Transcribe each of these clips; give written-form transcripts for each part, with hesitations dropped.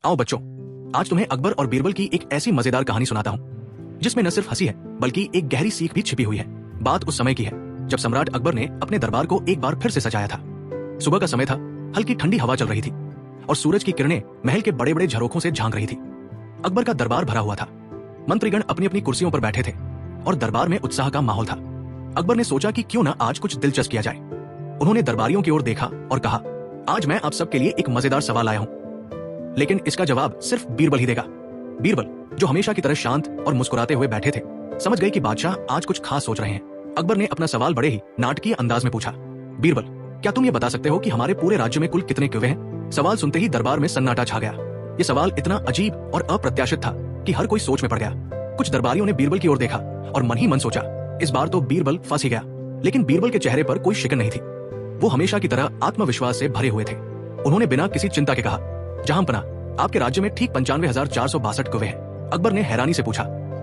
आओ बच्चों, आज तुम्हें अकबर और बीरबल की एक ऐसी मजेदार कहानी सुनाता हूँ जिसमें न सिर्फ हंसी है बल्कि एक गहरी सीख भी छिपी हुई है। बात उस समय की है जब सम्राट अकबर ने अपने दरबार को एक बार फिर से सजाया था। सुबह का समय था, हल्की ठंडी हवा चल रही थी और सूरज की किरणें महल के बड़े बड़े झरोखों से झांक रही थी। अकबर का दरबार भरा हुआ था, मंत्रीगण अपनी अपनी कुर्सियों पर बैठे थे और दरबार में उत्साह का माहौल था। अकबर ने सोचा कि क्यों ना आज कुछ दिलचस्प किया जाए। उन्होंने दरबारियों की ओर देखा और कहा, आज मैं आप सबके लिए एक मजेदार सवाल लाया हूं, लेकिन इसका जवाब सिर्फ बीरबल ही देगा। बीरबल, जो हमेशा की तरह शांत और मुस्कुराते हुए बैठे थे, समझ गए कि बादशाह आज कुछ खास सोच रहे हैं। अकबर ने अपना सवाल बड़े ही नाटकीय अंदाज में पूछा, बीरबल, क्या तुम ये बता सकते हो कि हमारे पूरे राज्य में कुल कितने कुएं हैं? सवाल सुनते ही दरबार में सन्नाटा छा गया। ये सवाल इतना अजीब और अप्रत्याशित था कि हर कोई सोच में पड़ गया। कुछ दरबारियों ने बीरबल की ओर देखा और मन ही मन सोचा, इस बार तो बीरबल फंस ही गया। लेकिन बीरबल के चेहरे पर कोई शिकन नहीं थी। वो हमेशा की तरह आत्मविश्वास से भरे हुए थे। उन्होंने बिना किसी चिंता के कहा, जहांपना, आपके राज्य में ठीक 95,462 कुएं हैं। अकबर ने हैरानी से पूछा,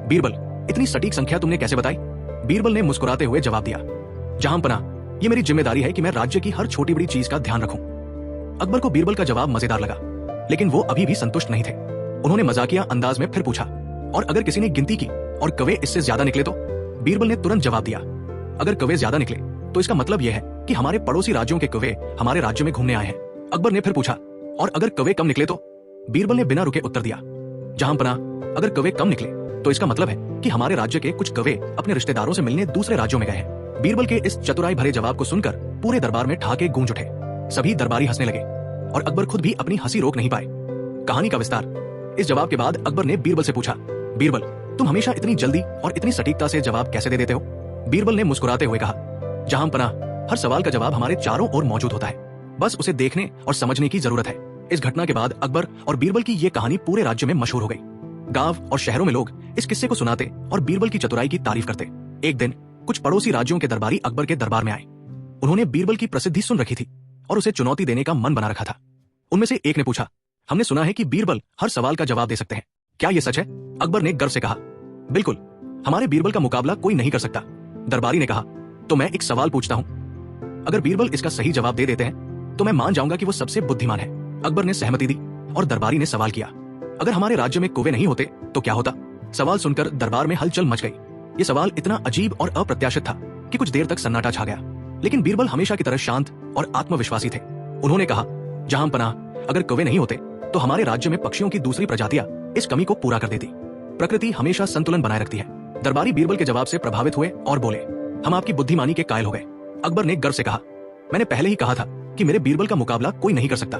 बीरबल, इतनी सटीक संख्या तुमने कैसे बताई? बीरबल ने मुस्कुराते हुए जवाब दिया, जहांपना, ये मेरी जिम्मेदारी है कि मैं राज्य की हर छोटी बड़ी चीज का ध्यान रखूं। अकबर को बीरबल का जवाब मजेदार लगा, लेकिन वो अभी भी संतुष्ट नहीं थे। उन्होंने मजाकिया अंदाज में फिर पूछा, और अगर किसी ने गिनती की और कौवे इससे ज्यादा निकले तो? बीरबल ने तुरंत जवाब दिया, अगर कौवे ज्यादा निकले तो इसका मतलब यह है कि हमारे पड़ोसी राज्यों के कौवे हमारे राज्य में घूमने आए हैं। अकबर ने फिर पूछा, और अगर कौवे कम निकले तो? बीरबल ने बिना रुके उत्तर दिया, जहांपना, अगर कौवे कम निकले तो इसका मतलब है कि हमारे राज्य के कुछ कौवे अपने रिश्तेदारों से मिलने दूसरे राज्यों में गए हैं। बीरबल के इस चतुराई भरे जवाब को सुनकर पूरे दरबार में ठहाके गूंज उठे। सभी दरबारी हंसने लगे और अकबर खुद भी अपनी हंसी रोक नहीं पाए। कहानी का विस्तार। इस जवाब के बाद अकबर ने बीरबल से पूछा, बीरबल, तुम हमेशा इतनी जल्दी और इतनी सटीकता से जवाब कैसे दे देते हो? बीरबल ने मुस्कुराते हुए कहा, जहांपना, हर सवाल का जवाब हमारे चारों ओर मौजूद होता है, बस उसे देखने और समझने की जरूरत है। इस घटना के बाद अकबर और बीरबल की ये कहानी पूरे राज्य में मशहूर हो गई। गांव और शहरों में लोग इस किस्से को सुनाते और बीरबल की चतुराई की तारीफ करते। एक दिन कुछ पड़ोसी राज्यों के दरबारी अकबर के दरबार में आए। उन्होंने बीरबल की प्रसिद्धि सुन रखी थी और उसे चुनौती देने का मन बना रखा था। उनमें से एक ने पूछा, हमने सुना है कि बीरबल हर सवाल का जवाब दे सकते हैं, क्या यह सच है? अकबर ने गर्व से कहा, बिल्कुल, हमारे बीरबल का मुकाबला कोई नहीं कर सकता। दरबारी ने कहा, तो मैं एक सवाल पूछता हूं, अगर बीरबल इसका सही जवाब दे देते हैं तो मैं मान जाऊंगा कि वो सबसे बुद्धिमान है। अकबर ने सहमति दी और दरबारी ने सवाल किया, अगर हमारे राज्य में कुएं नहीं होते तो क्या होता? सवाल सुनकर दरबार में हलचल मच गई। ये सवाल इतना अजीब और अप्रत्याशित था कि कुछ देर तक सन्नाटा छा गया। लेकिन बीरबल हमेशा की तरह शांत और आत्मविश्वासी थे। उन्होंने कहा, जहांपना, अगर कुएं नहीं होते तो हमारे राज्य में पक्षियों की दूसरी प्रजातियां इस कमी को पूरा कर देती। प्रकृति हमेशा संतुलन बनाए रखती है। दरबारी बीरबल के जवाब से प्रभावित हुए और बोले, हम आपकी बुद्धिमानी के कायल हो गए। अकबर ने गर्व से कहा, मैंने पहले ही कहा था कि मेरे बीरबल का मुकाबला कोई नहीं कर सकता।